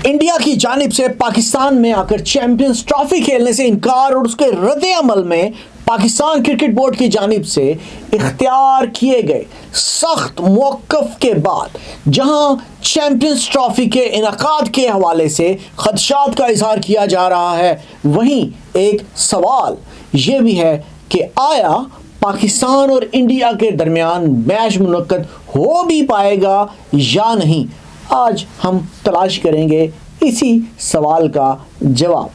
India की जानिब से पाकिस्तान में आकर चैंपियंस ट्रॉफी खेलने से इनकार और उसके रद्द अमल में पाकिस्तान क्रिकेट बोर्ड की जानिब से इख्तियार किए गए सख्त मौक़िफ़ के बाद जहां चैंपियंस ट्रॉफी के इनकाद के हवाले से खदशात का इजहार किया जा रहा है, वहीं एक सवाल ये भी है कि आया पाकिस्तान और इंडिया के दरमियान मैच मुनक्कद हो भी पाएगा या नहीं। आज हम तलाश करेंगे इसी सवाल का जवाब।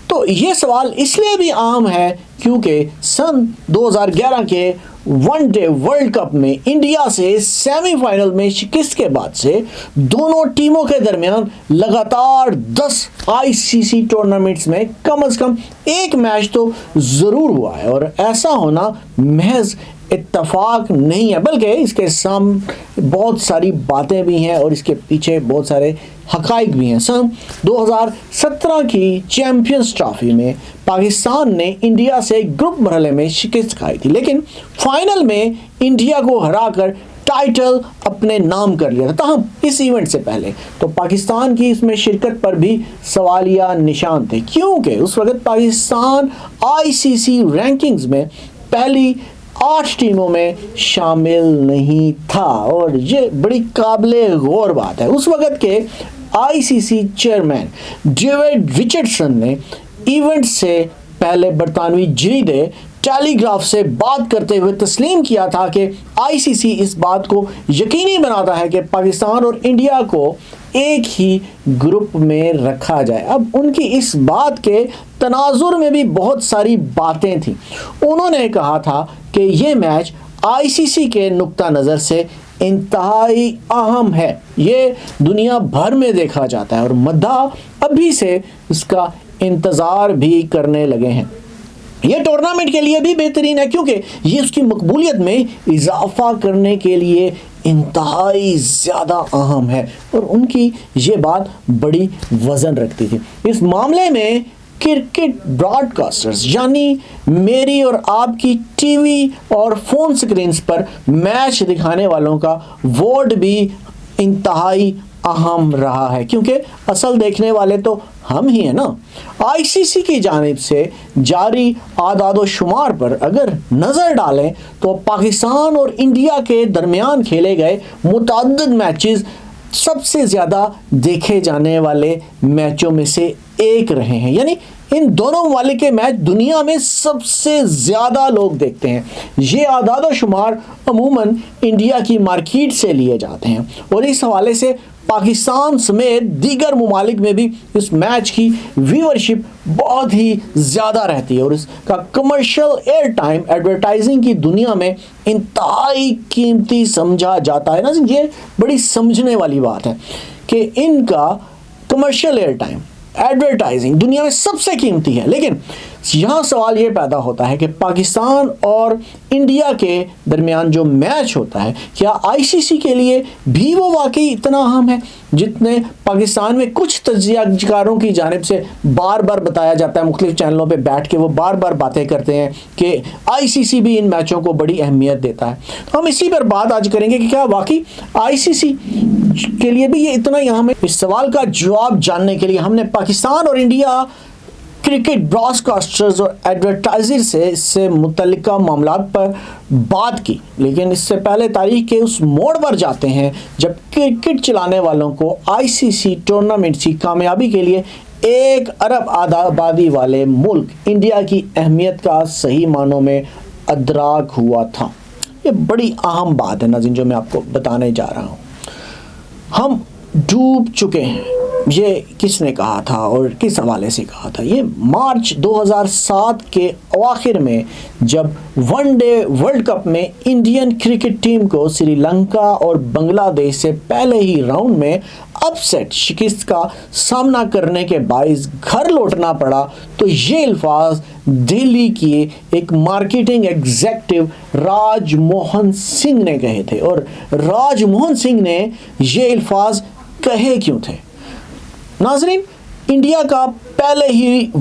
तो ये सवाल इसलिए भी आम है क्योंकि सन 2011 के वनडे वर्ल्ड कप में इंडिया से सेमीफाइनल में शिकस्त के बाद से दोनों टीमों के दरमियान लगातार 10 आईसीसी टूर्नामेंट्स में कम से कम एक मैच तो ज़रूर हुआ है। और ऐसा होना महज इत्तफाक नहीं है, बल्कि इसके सामने बहुत सारी बातें भी हैं और इसके पीछे बहुत सारे हक़ाइक़ भी हैं। सन 2017 की चैंपियंस ट्रॉफी में पाकिस्तान ने इंडिया से ग्रुप मरहले में शिकस्त खाई थी, लेकिन फाइनल में इंडिया को हराकर टाइटल अपने नाम कर लिया था। ताहम इस इवेंट से पहले तो पाकिस्तान की इसमें शिरकत पर भी सवालिया निशान थे, क्योंकि उस वक्त पाकिस्तान आईसीसी रैंकिंग्स में पहली 8 टीमों में शामिल नहीं था। और ये बड़ी काबिले गौर बात है। उस वक्त के आईसीसी चेयरमैन डेविड रिचर्डसन ने इवेंट से पहले बरतानवी जरीदे टेलीग्राफ से बात करते हुए तस्लीम किया था कि आईसीसी इस बात को यकीनी बनाता है कि पाकिस्तान और इंडिया को एक ही ग्रुप में रखा जाए। अब उनकी इस बात के तनाजुर में भी बहुत सारी बातें थीं। उन्होंने कहा था कि ये मैच आईसीसी के नुक्ता नज़र से इंतहाई अहम है, ये दुनिया भर में देखा जाता है और मद्दा अभी से इसका इंतज़ार भी करने लगे हैं। ये टूर्नामेंट के लिए भी बेहतरीन है क्योंकि ये उसकी मकबूलियत में इजाफा करने के लिए इंतहाई ज़्यादा अहम है और उनकी ये बात बड़ी वज़न रखती थी। इस मामले में क्रिकेट ब्रॉडकास्टर्स यानी मेरी और आपकी टीवी और फ़ोन स्क्रीन्स पर मैच दिखाने वालों का वोट भी इंतहाई अहम रहा है, क्योंकि असल देखने वाले तो हम ही हैं ना। आईसीसी की जानिब से जारी आदाद शुमार पर अगर नज़र डालें तो पाकिस्तान और इंडिया के दरमियान खेले गए मुतअद्दिद मैचेस सबसे ज़्यादा देखे जाने वाले मैचों में से एक रहे हैं। यानी इन दोनों ममालिक के मैच दुनिया में सबसे ज़्यादा लोग देखते हैं। ये आदाद शुमार अमूमन इंडिया की मार्केट से लिए जाते हैं और इस हवाले से पाकिस्तान समेत दीगर ममालिक में भी इस मैच की व्यूअरशिप बहुत ही ज़्यादा रहती है और इसका कमर्शियल एयर टाइम एडवर्टाइजिंग की दुनिया में इंतहाई कीमती समझा जाता है ना। ये बड़ी समझने वाली बात है कि इनका कमर्शियल एयर टाइम एडवर्टाइजिंग दुनिया में सबसे कीमती है। लेकिन यहाँ सवाल ये पैदा होता है कि पाकिस्तान और इंडिया के दरमियान जो मैच होता है, क्या आईसीसी के लिए भी वो वाकई इतना अहम है जितने पाकिस्तान में कुछ तज्ज़ियाकारों की जानिब से बार बार बताया जाता है। मुख्तलिफ चैनलों पे बैठ के वो बार बार बातें करते हैं कि आईसीसी भी इन मैचों को बड़ी अहमियत देता है। तो हम इसी पर बात आज करेंगे कि क्या वाकई आईसीसी के लिए भी ये इतना अहम है। इस सवाल का जवाब जानने के लिए हमने पाकिस्तान और इंडिया क्रिकेट ब्रॉडकास्टर्स और एडवर्टाइजर से इससे मुतल्लिका मामलात पर बात की, लेकिन इससे पहले तारीख के उस मोड़ पर जाते हैं जब क्रिकेट चलाने वालों को आईसीसी टूर्नामेंट की कामयाबी के लिए 1 अरब आबादी वाले मुल्क इंडिया की अहमियत का सही मानों में अदराक हुआ था। ये बड़ी अहम बात है नाज़रीन जो मैं आपको बताने जा रहा हूँ। हम डूब चुके हैं, ये किसने कहा था और किस हवाले से कहा था? ये मार्च 2007 के आखिर में जब वनडे वर्ल्ड कप में इंडियन क्रिकेट टीम को श्रीलंका और बांग्लादेश से पहले ही राउंड में अपसेट शिकस्त का सामना करने के बाइस घर लौटना पड़ा, तो ये अल्फाज दिल्ली की एक मार्केटिंग एग्जेक्टिव राजमोहन सिंह ने कहे थे। और राजमोहन सिंह ने ये अल्फाज कहे क्यों थे? नाजरीन, इंडिया का पहले ही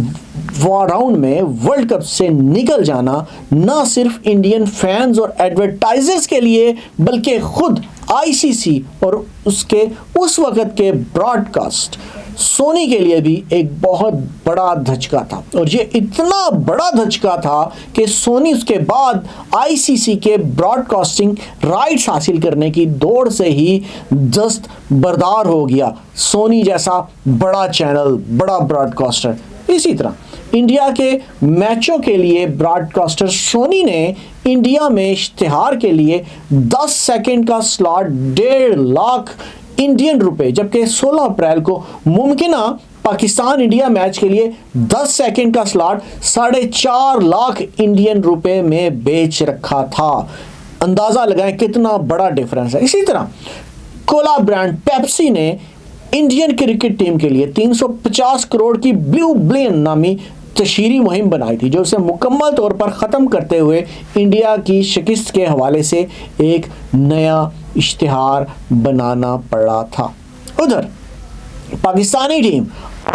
राउंड में वर्ल्ड कप से निकल जाना न सिर्फ इंडियन फैंस और एडवर्टाइजर्स के लिए बल्कि खुद आईसीसी और उसके उस वक्त के ब्रॉडकास्ट सोनी के लिए भी एक बहुत बड़ा धचका था, और ये इतना बड़ा धचका था कि सोनी उसके बाद आईसीसी के ब्रॉडकास्टिंग राइट्स हासिल करने की दौड़ से ही दस्तबरदार हो गया। सोनी जैसा बड़ा चैनल, बड़ा ब्रॉडकास्टर। इसी तरह इंडिया के मैचों के लिए ब्रॉडकास्टर सोनी ने इंडिया में इश्तिहार के लिए 10 सेकंड का स्लॉट 1.5 लाख इंडियन रुपए, जबकि 16 अप्रैल को मुमकिना पाकिस्तान इंडिया मैच के लिए 10 सेकंड का स्लॉट 4.5 लाख इंडियन रुपए में बेच रखा था। अंदाजा लगाएं कितना बड़ा डिफरेंस है। इसी तरह कोला ब्रांड पेप्सी ने इंडियन क्रिकेट टीम के लिए 350 करोड़ की ब्लू ब्लेन नामी तशहीरी मुहिम बनाई थी, जो उसे मुकम्मल तौर पर ख़त्म करते हुए इंडिया की शिकस्त के हवाले से एक नया इश्तिहार बनाना पड़ा था। उधर पाकिस्तानी टीम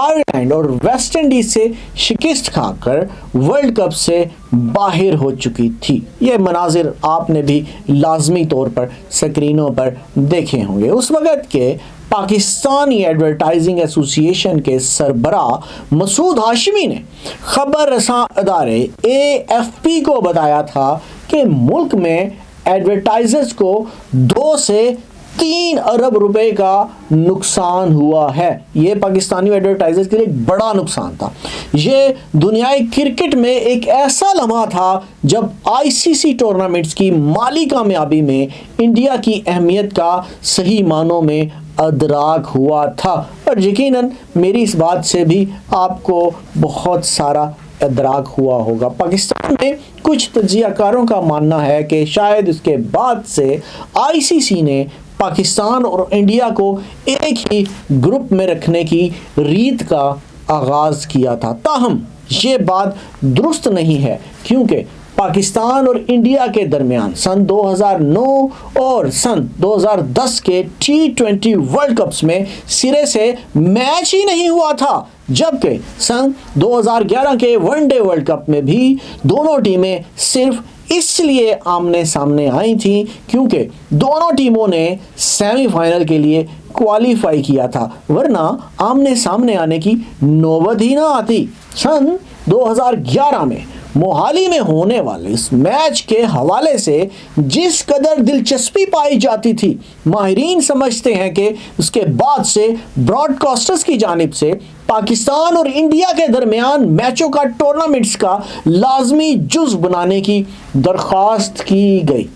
आयरलैंड और वेस्ट इंडीज से शिकस्त खाकर वर्ल्ड कप से बाहर हो चुकी थी। ये मनाजिर आपने भी लाजमी तौर पर स्क्रीनों पर देखे होंगे। उस वक़्त के पाकिस्तानी एडवर्टाइजिंग एसोसिएशन के सरबराह मसूद हाशिमी ने खबर रसां अदारे AFP को बताया था कि मुल्क में एडवर्टाइजर्स को 2 से 3 अरब रुपए का नुकसान हुआ है। ये पाकिस्तानी एडवर्टाइजर्स के लिए एक बड़ा नुकसान था। ये दुनियाई क्रिकेट में एक ऐसा लम्हा था जब ICC टूर्नामेंट्स की माली कामयाबी में इंडिया की अहमियत का सही मानों में अदराक हुआ था, और यकीनन मेरी इस बात से भी आपको बहुत सारा अदराक हुआ होगा। पाकिस्तान में कुछ तज्जियाकारों का मानना है कि शायद इसके बाद से ICC ने पाकिस्तान और इंडिया को एक ही ग्रुप में रखने की रीत का आगाज़ किया था। ताहम ये बात दुरुस्त नहीं है, क्योंकि पाकिस्तान और इंडिया के दरमियान सन 2009 और सन 2010 के T20 वर्ल्ड कप्स में सिरे से मैच ही नहीं हुआ था, जबकि सन 2011 के वनडे वर्ल्ड कप में भी दोनों टीमें सिर्फ इसलिए आमने सामने आई थी क्योंकि दोनों टीमों ने सेमीफाइनल के लिए क्वालिफाई किया था, वरना आमने सामने आने की नौबत ही ना आती। सन 2011 में मोहाली में होने वाले इस मैच के हवाले से जिस कदर दिलचस्पी पाई जाती थी, माहिरीन समझते हैं कि उसके बाद से ब्रॉडकास्टर्स की जानिब से पाकिस्तान और इंडिया के दरमियान मैचों का टूर्नामेंट्स का लाजमी जुज़ बनाने की दरख्वास्त की गई,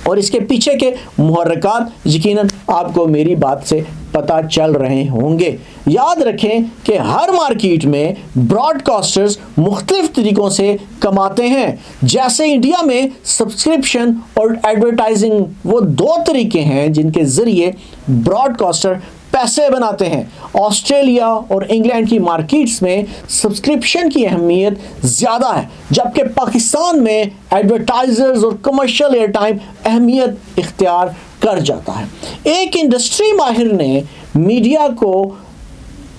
और इसके पीछे के मुहर्रिकात यकीनन आपको मेरी बात से पता चल रहे होंगे। याद रखें कि हर मार्केट में ब्रॉडकास्टर्स मुख्तलिफ तरीक़ों से कमाते हैं। जैसे इंडिया में सब्सक्रिप्शन और एडवर्टाइजिंग वो 2 तरीके हैं जिनके ज़रिए ब्रॉडकास्टर पैसे बनाते हैं। ऑस्ट्रेलिया और इंग्लैंड की मार्केट्स में सब्सक्रिप्शन की अहमियत ज़्यादा है, जबकि पाकिस्तान में एडवर्टाइजर्स और कमर्शियल एयर टाइम अहमियत इख्तियार कर जाता है। एक इंडस्ट्री माहिर ने मीडिया को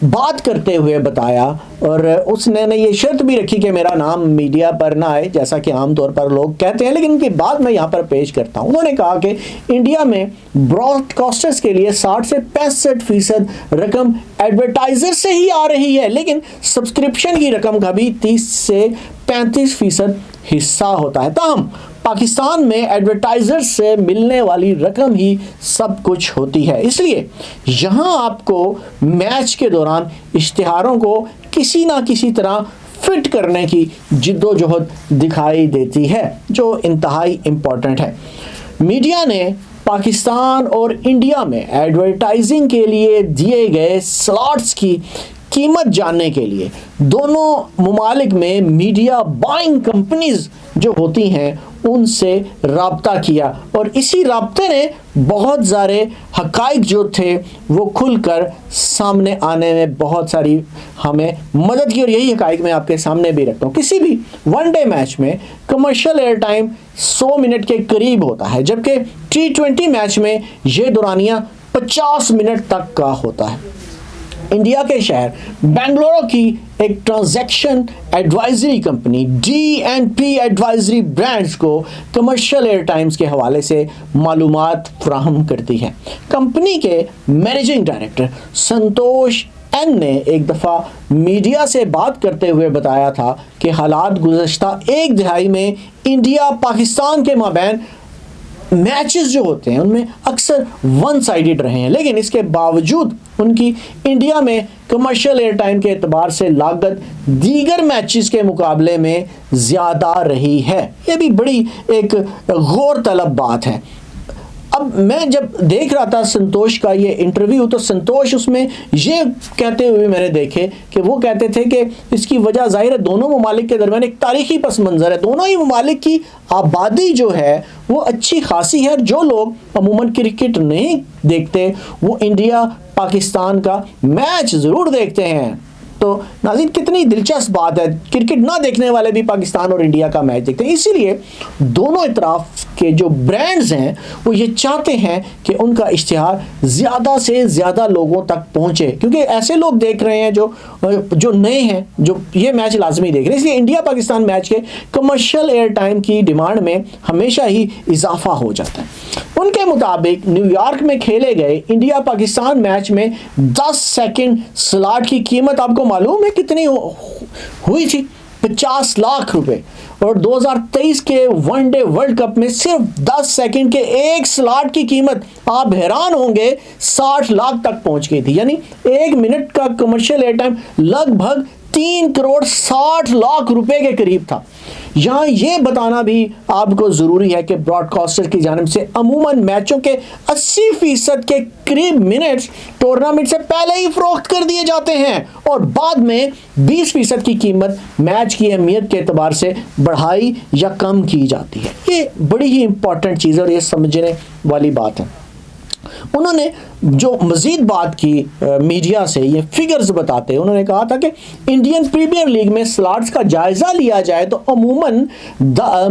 बात करते हुए बताया, और उसने ने ये शर्त भी रखी कि मेरा नाम मीडिया पर ना आए, जैसा कि आमतौर पर लोग कहते हैं, लेकिन उनकी बात मैं यहाँ पर पेश करता हूँ। उन्होंने कहा कि इंडिया में ब्रॉडकास्टर्स के लिए 60 से 65% रकम एडवर्टाइजर से ही आ रही है, लेकिन सब्सक्रिप्शन की रकम का भी 30 से 35% हिस्सा होता है। ताहम पाकिस्तान में एडवर्टाइजर से मिलने वाली रकम ही सब कुछ होती है, इसलिए यहाँ आपको मैच के दौरान इश्तिहारों को किसी ना किसी तरह फिट करने की जिद्दोजहद दिखाई देती है, जो इंतहाई इम्पोर्टेंट है। मीडिया ने पाकिस्तान और इंडिया में एडवर्टाइजिंग के लिए दिए गए स्लॉट्स की कीमत जानने के लिए दोनों मुमालिक में मीडिया बाइंग कंपनीज जो होती हैं उनसे राब्ता किया, और इसी राब्ते ने बहुत सारे हकाइक जो थे वो खुलकर सामने आने में बहुत सारी हमें मदद की, और यही हकाइक मैं आपके सामने भी रखता हूँ। किसी भी वनडे मैच में कमर्शियल एयर टाइम 100 मिनट के करीब होता है, जबकि T20 मैच में ये दौरानिया 50 मिनट तक का होता है। इंडिया के शहर बेंगलुरु की एक transaction advisory company D&P advisory brands को कमर्शियल एयर टाइम्स के हवाले से मालूमात फराहम करती है। कंपनी के मैनेजिंग डायरेक्टर संतोष एन ने एक दफ़ा मीडिया से बात करते हुए बताया था कि हालात गुज़श्ता एक दिहाई में इंडिया पाकिस्तान के माबैन मैचेस जो होते हैं उनमें अक्सर वन साइडेड रहे हैं, लेकिन इसके बावजूद उनकी इंडिया में कमर्शियल एयर टाइम के एतबार से लागत दीगर मैचेस के मुकाबले में ज़्यादा रही है। ये भी बड़ी एक गौर तलब बात है। अब मैं जब देख रहा था संतोष का ये इंटरव्यू, तो संतोष उसमें ये कहते हुए मैंने देखे कि वो कहते थे कि इसकी वजह ज़ाहिर है दोनों ममालिक के दरमियान एक तारीखी पस मंज़र है। दोनों ही ममालिक की आबादी जो है वो अच्छी खासी है। जो लोग अमूमन क्रिकेट नहीं देखते वो इंडिया पाकिस्तान का मैच ज़रूर देखते हैं। तो नाज़रीन, कितनी दिलचस्प बात है, क्रिकेट ना देखने वाले भी पाकिस्तान और इंडिया का मैच देखते हैं। इसीलिए दोनों इतराफ़ के जो ब्रांड्स हैं वो ये चाहते हैं कि उनका इश्तिहार ज़्यादा से ज़्यादा लोगों तक पहुँचे, क्योंकि ऐसे लोग देख रहे हैं जो नए हैं, जो ये मैच लाजमी देख रहे हैं। इसलिए इंडिया पाकिस्तान मैच के कमर्शियल एयर टाइम की डिमांड में हमेशा ही इजाफा हो जाता है। उनके मुताबिक न्यूयॉर्क में खेले गए इंडिया पाकिस्तान मैच में 10 सेकंड स्लॉट की कीमत आपको मालूम है कितनी हुई थी? 50 लाख रुपए। और 2023 के वनडे वर्ल्ड कप में सिर्फ 10 सेकंड के एक स्लॉट की कीमत, आप हैरान होंगे, 60 लाख तक पहुंच गई थी। यानी 1 मिनट का कमर्शियल एयर टाइम लगभग 3 करोड़ 60 लाख रुपए के करीब था। यहाँ ये बताना भी आपको ज़रूरी है कि ब्रॉडकास्टर की जानिब से अमूमन मैचों के 80% के करीब मिनट्स टूर्नामेंट से पहले ही फ़रोख्त कर दिए जाते हैं और बाद में 20% की कीमत मैच की अहमियत के एतबार से बढ़ाई या कम की जाती है। ये बड़ी ही इंपॉर्टेंट चीज़ है और ये समझने वाली बात है। उन्होंने जो मज़ीद बात की मीडिया से, ये फिगर्स बताते हैं, उन्होंने कहा था कि इंडियन प्रीमियर लीग में स्लॉट्स का जायज़ा लिया जाए तो अमूमन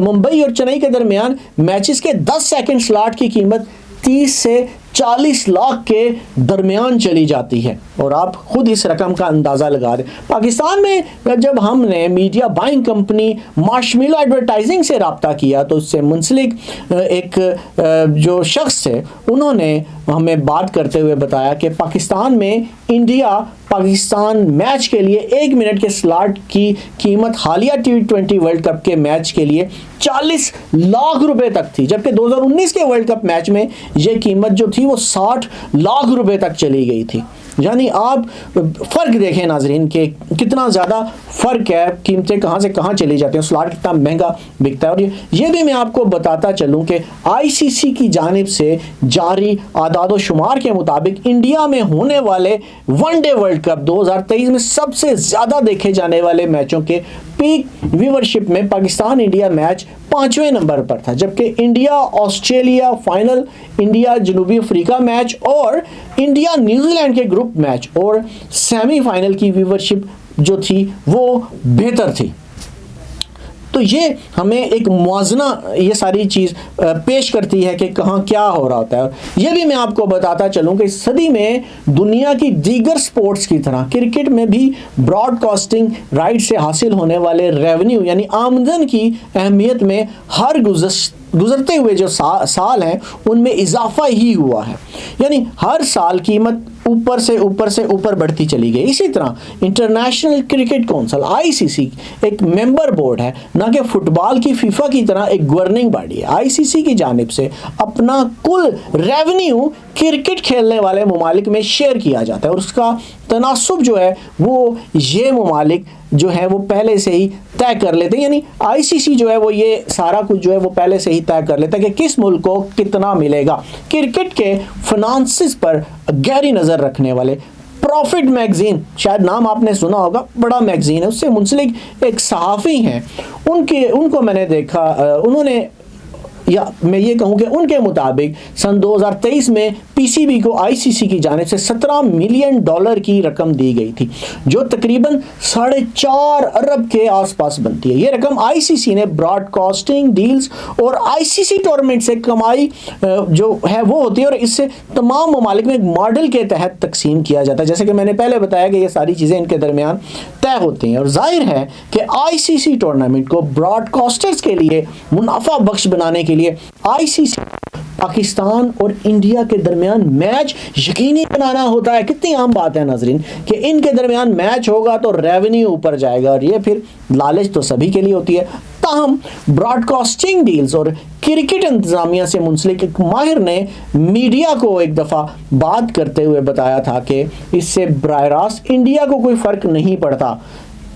मुंबई और चेन्नई के दरमियान मैचेस के 10 सेकंड स्लॉट की कीमत 30 से 40 लाख के दरमियान चली जाती है और आप खुद इस रकम का अंदाज़ा लगा दें। पाकिस्तान में जब हमने media buying company Marshmallow advertising से रब्ता किया तो उससे मुंसलिक एक जो शख्स थे उन्होंने हमें बात करते हुए बताया कि पाकिस्तान में इंडिया पाकिस्तान मैच के लिए 1 मिनट के स्लॉट की कीमत हालिया T20 वर्ल्ड कप के मैच के लिए 40 लाख रुपए तक थी, जबकि 2019 के वर्ल्ड कप मैच में यह कीमत जो थी वो 60 लाख रुपए तक चली गई थी। यानी आप फ़र्क देखें नाजरीन कि कितना ज़्यादा फ़र्क है, कीमतें कहाँ से कहाँ चली जाती हैं, स्लॉट कितना महंगा बिकता है। और ये भी मैं आपको बताता चलूँ कि ICC की जानिब से जारी आदाद व शुमार के मुताबिक इंडिया में होने वाले वनडे वर्ल्ड कप 2023 में सबसे ज़्यादा देखे जाने वाले मैचों के पीक व्यूवरशिप में पाकिस्तान इंडिया मैच 5वें नंबर पर था, जबकि इंडिया ऑस्ट्रेलिया फाइनल, इंडिया जनूबी अफ्रीका मैच और इंडिया न्यूजीलैंड के ग्रुप मैच और सेमीफाइनल की व्यूवरशिप जो थी वो बेहतर थी। तो ये हमें एक मुआवजना ये सारी चीज़ पेश करती है कि कहाँ क्या हो रहा होता है। ये भी मैं आपको बताता चलूँ कि इस सदी में दुनिया की दीगर स्पोर्ट्स की तरह क्रिकेट में भी ब्रॉडकास्टिंग राइट से हासिल होने वाले रेवेन्यू यानी आमदन की अहमियत में हर गुजरते हुए जो साल हैं उनमें इजाफा ही हुआ है। यानी हर साल कीमत ऊपर से ऊपर बढ़ती चली गई। इसी तरह इंटरनेशनल क्रिकेट काउंसिल ICC एक मेंबर बोर्ड है, ना कि फुटबॉल की फीफा की तरह एक गवर्निंग बॉडी है। ICC की जानिब से अपना कुल रेवेन्यू क्रिकेट खेलने वाले ममालिक में शेयर किया जाता है और उसका तनासुब जो है वो ये ममालिक जो है वो पहले से ही तय कर लेते हैं। यानी ICC जो है वो ये सारा कुछ जो है वो पहले से ही तय कर लेता है कि किस मुल्क को कितना मिलेगा। क्रिकेट के फाइनेंसिस पर गहरी नज़र रखने वाले प्रॉफिट मैगजीन, शायद नाम आपने सुना होगा, बड़ा मैगजीन है, उससे मुंसलिक एक सहाफ़ी हैं, उनको मैंने देखा, उन्होंने या मैं ये कहूँ कि उनके मुताबिक सन 2023 में PCB को ICC की जानिब से $17 मिलियन की रकम दी गई थी, जो तकरीबन 4.5 अरब के आसपास बनती है। ये रकम ICC ने ब्रॉडकास्टिंग डील्स और ICC टूर्नामेंट से कमाई जो है वो होती है और इससे तमाम ममालिक में एक मॉडल के तहत तकसीम किया जाता है। जैसे कि मैंने पहले बताया कि ये सारी चीज़ें इनके दरमियान तय तय होते हैं। और जाहिर है कि आईसीसी टूर्नामेंट को ब्रॉडकास्टर्स के लिए मुनाफा बख्श बनाने के लिए आईसीसी पाकिस्तान और इंडिया के दरमियान मैच यकीनी बनाना होता है। कितनी आम बात है नाजरीन कि इनके दरमियान मैच होगा तो रेवेन्यू ऊपर जाएगा, और ये फिर लालच तो सभी के लिए होती है। ताहम ब्रॉडकास्टिंग डील्स और क्रिकेट इंतजामिया से मुंसलिक एक माहिर ने मीडिया को एक दफ़ा बात करते हुए बताया था कि इससे बराह रास्त इंडिया को कोई फ़र्क नहीं पड़ता।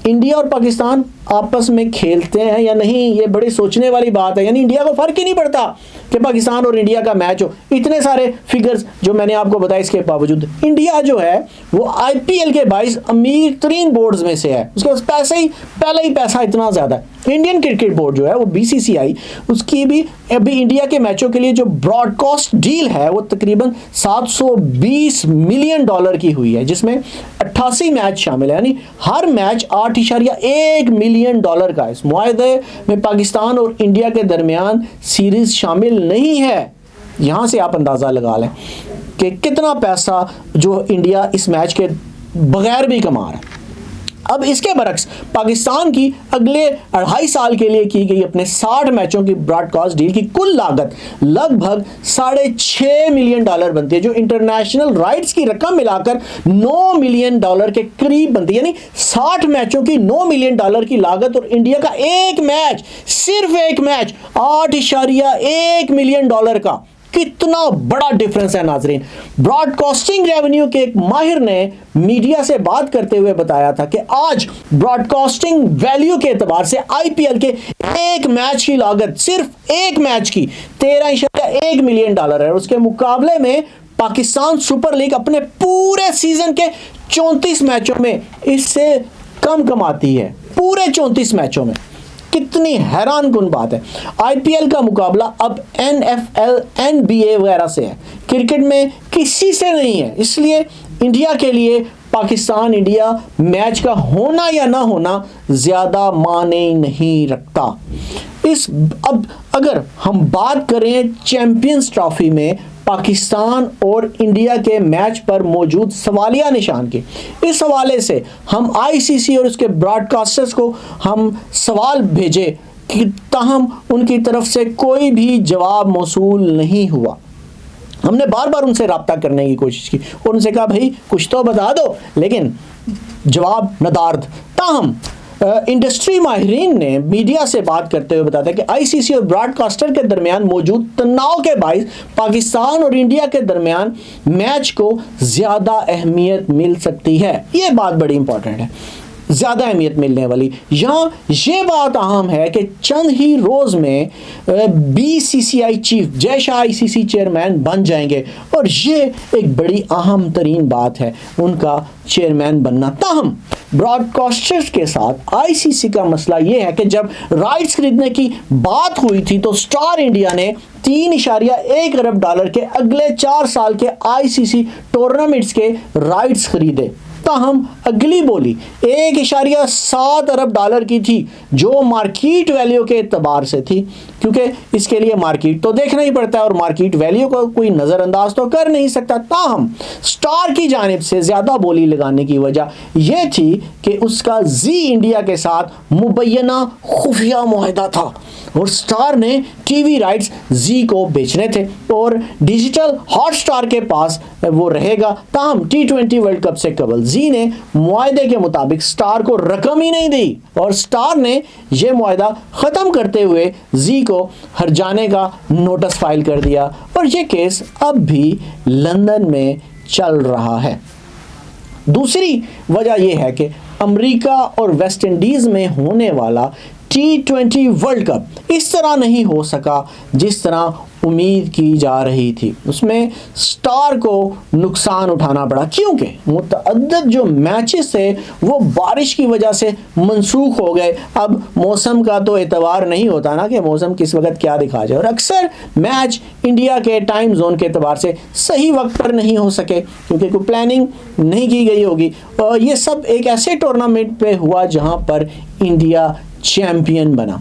इंडिया और पाकिस्तान आपस में खेलते हैं या नहीं, ये बड़ी सोचने वाली बात है। यानी इंडिया को फ़र्क ही नहीं पड़ता कि पाकिस्तान और इंडिया का मैच हो। इतने सारे फिगर्स जो मैंने आपको बताया, इसके बावजूद इंडिया जो है वो आईपीएल के 22 अमीर तरीन बोर्ड्स में से है। उसके पास पैसे ही पहले ही पैसा इतना ज़्यादा है। इंडियन क्रिकेट बोर्ड जो है वो बीसीसीआई, उसकी भी अभी इंडिया के मैचों के लिए जो ब्रॉडकास्ट डील है वो तकरीबन $720 मिलियन की हुई है, जिसमें 88 मैच शामिल है। यानी हर मैच $8.1 मिलियन का है। इस मुआहदे में पाकिस्तान और इंडिया के दरमियान सीरीज शामिल नहीं है। यहां से आप अंदाजा लगा लें कि कितना पैसा जो इंडिया इस मैच के बगैर भी कमा रहा है। अब इसके बरक्स पाकिस्तान की अगले 2.5 साल के लिए की गई अपने 60 मैचों की ब्रॉडकास्ट डील की कुल लागत लगभग $6.5 मिलियन बनती है, जो इंटरनेशनल राइट्स की रकम मिलाकर $9 मिलियन के करीब बनती है। यानी 60 मैचों की $9 मिलियन की लागत, और इंडिया का एक मैच, सिर्फ एक मैच $8.1 मिलियन का। कितना बड़ा डिफरेंस है नाजरीन। ब्रॉडकास्टिंग रेवेन्यू के एक माहिर ने मीडिया से बात करते हुए बताया था कि आज ब्रॉडकास्टिंग वैल्यू के एतबार से आईपीएल के एक मैच की लागत, सिर्फ एक मैच की $13.1 मिलियन है। उसके मुकाबले में पाकिस्तान सुपर लीग अपने पूरे सीजन के 34 मैचों में इससे कम कमाती है, पूरे 34 मैचों में। कितनी हैरान कुन बात है। आईपीएल का मुकाबला अब एनएफएल, एनबीए वगैरह से है, क्रिकेट में किसी से नहीं है। इसलिए इंडिया के लिए पाकिस्तान इंडिया मैच का होना या ना होना ज़्यादा माने नहीं रखता। अब अगर हम बात करें चैंपियंस ट्रॉफी में पाकिस्तान और इंडिया के मैच पर मौजूद सवालिया निशान के, इस हवाले से हम आईसीसी और उसके ब्रॉडकास्टर्स को हम सवाल भेजे कि ताहम उनकी तरफ से कोई भी जवाब मौसूल नहीं हुआ। हमने बार बार उनसे रब्ता करने की कोशिश की और उनसे कहा भाई कुछ तो बता दो, लेकिन जवाब नदारद। ताहम इंडस्ट्री माहिरीन ने मीडिया से बात करते हुए बताया कि आईसीसी और ब्रॉडकास्टर के दरमियान मौजूद तनाव के बायस पाकिस्तान और इंडिया के दरमियान मैच को ज़्यादा अहमियत मिल सकती है। ये बात बड़ी इंपॉर्टेंट है, ज़्यादा अहमियत मिलने वाली। यहाँ ये बात अहम है कि चंद ही रोज़ में BCCI chief Jay Shah ICC chairman बन जाएंगे, और ये एक बड़ी अहम तरीन बात है उनका चेयरमैन बनना। ताहम ब्रॉडकास्टर्स के साथ आईसीसी का मसला यह है कि जब राइट्स खरीदने की बात हुई थी तो स्टार इंडिया ने $3.1 अरब के अगले 4 साल के आईसीसी टूर्नामेंट्स के राइट्स खरीदे। ताहम अगली बोली $1.7 अरब की थी, जो मार्केट वैल्यू के एतबार से थी, क्योंकि इसके लिए मार्केट तो देखना ही पड़ता है और मार्केट वैल्यू को कोई नज़रअंदाज तो कर नहीं सकता। ताहम स्टार की जानिब से ज़्यादा बोली लगाने की वजह यह थी कि उसका जी इंडिया के साथ मुबैना खुफिया मुआहदा था और स्टार ने टीवी राइट्स जी को बेचने थे और डिजिटल हॉटस्टार के पास वो रहेगा। ताहम T20 वर्ल्ड कप से कबल जी ने मुआहदे के मुताबिक स्टार को रकम ही नहीं दी और स्टार ने यह मुआहदा ख़त्म करते हुए जी को हर्जाने का नोटिस फाइल कर दिया और यह केस अब भी लंदन में चल रहा है। दूसरी वजह यह है कि अमेरिका और वेस्ट इंडीज़ में होने वाला T20 वर्ल्ड कप इस तरह नहीं हो सका जिस तरह उम्मीद की जा रही थी। उसमें स्टार को नुकसान उठाना पड़ा क्योंकि मुतअद्दिद जो मैचेस थे वो बारिश की वजह से मंसूख हो गए। अब मौसम का तो एतबार नहीं होता ना कि मौसम किस वक्त क्या दिखा जाए, और अक्सर मैच इंडिया के टाइम जोन के एतबार से सही वक्त पर नहीं हो सके क्योंकि कोई प्लानिंग नहीं की गई होगी। और ये सब एक ऐसे टूर्नामेंट पे हुआ जहाँ पर इंडिया चैंपियन बना।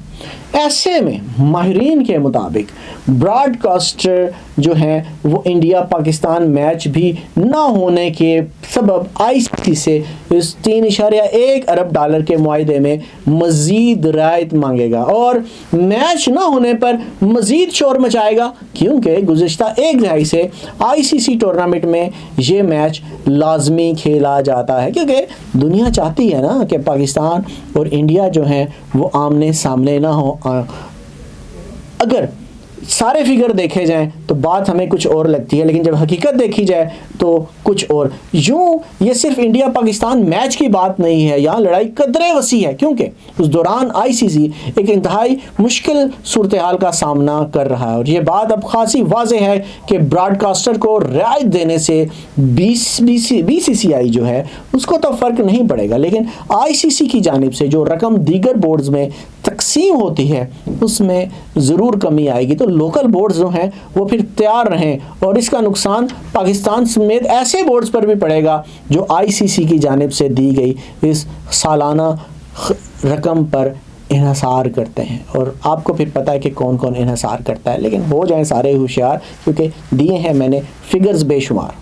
ऐसे में माहिरीन के मुताबिक ब्रॉडकास्टर जो हैं वो इंडिया पाकिस्तान मैच भी ना होने के सबब आईसीसी से इस 3.1 अरब डॉलर के मुआहदे में मज़ीद रायत मांगेगा और मैच ना होने पर मज़ीद शोर मचाएगा, क्योंकि गुज़िश्ता एक दहाई से आईसीसी टूर्नामेंट में ये मैच लाजमी खेला जाता है, क्योंकि दुनिया चाहती है ना कि पाकिस्तान और इंडिया जो हैं वो आमने सामने ना हो। अगर सारे फिगर देखे जाएं तो बात हमें कुछ और लगती है, लेकिन जब हकीकत देखी जाए तो कुछ और। यूँ ये सिर्फ इंडिया पाकिस्तान मैच की बात नहीं है, यहाँ लड़ाई कदरे वसी है, क्योंकि उस दौरान आईसीसी एक इंतहाई मुश्किल सूरत हाल का सामना कर रहा है और ये बात अब खासी वाज़ेह है कि ब्रॉडकास्टर को रियायत देने से बीसीसीआई जो है उसको तो फ़र्क नहीं पड़ेगा, लेकिन आईसीसी की जानिब से जो रकम दीगर बोर्ड्स में तकसीम होती है उसमें ज़रूर कमी आएगी। तो लोकल बोर्ड्स जो हैं वो फिर तैयार रहें और इसका नुकसान पाकिस्तान समेत ऐसे बोर्ड्स पर भी पड़ेगा जो आईसीसी की जानिब से दी गई इस सालाना रकम पर इन्हसार करते हैं। और आपको फिर पता है कि कौन कौन इन्हसार करता है, लेकिन हो जाएं सारे होशियार, क्योंकि दिए हैं मैंने फिगर्स बेशुमार।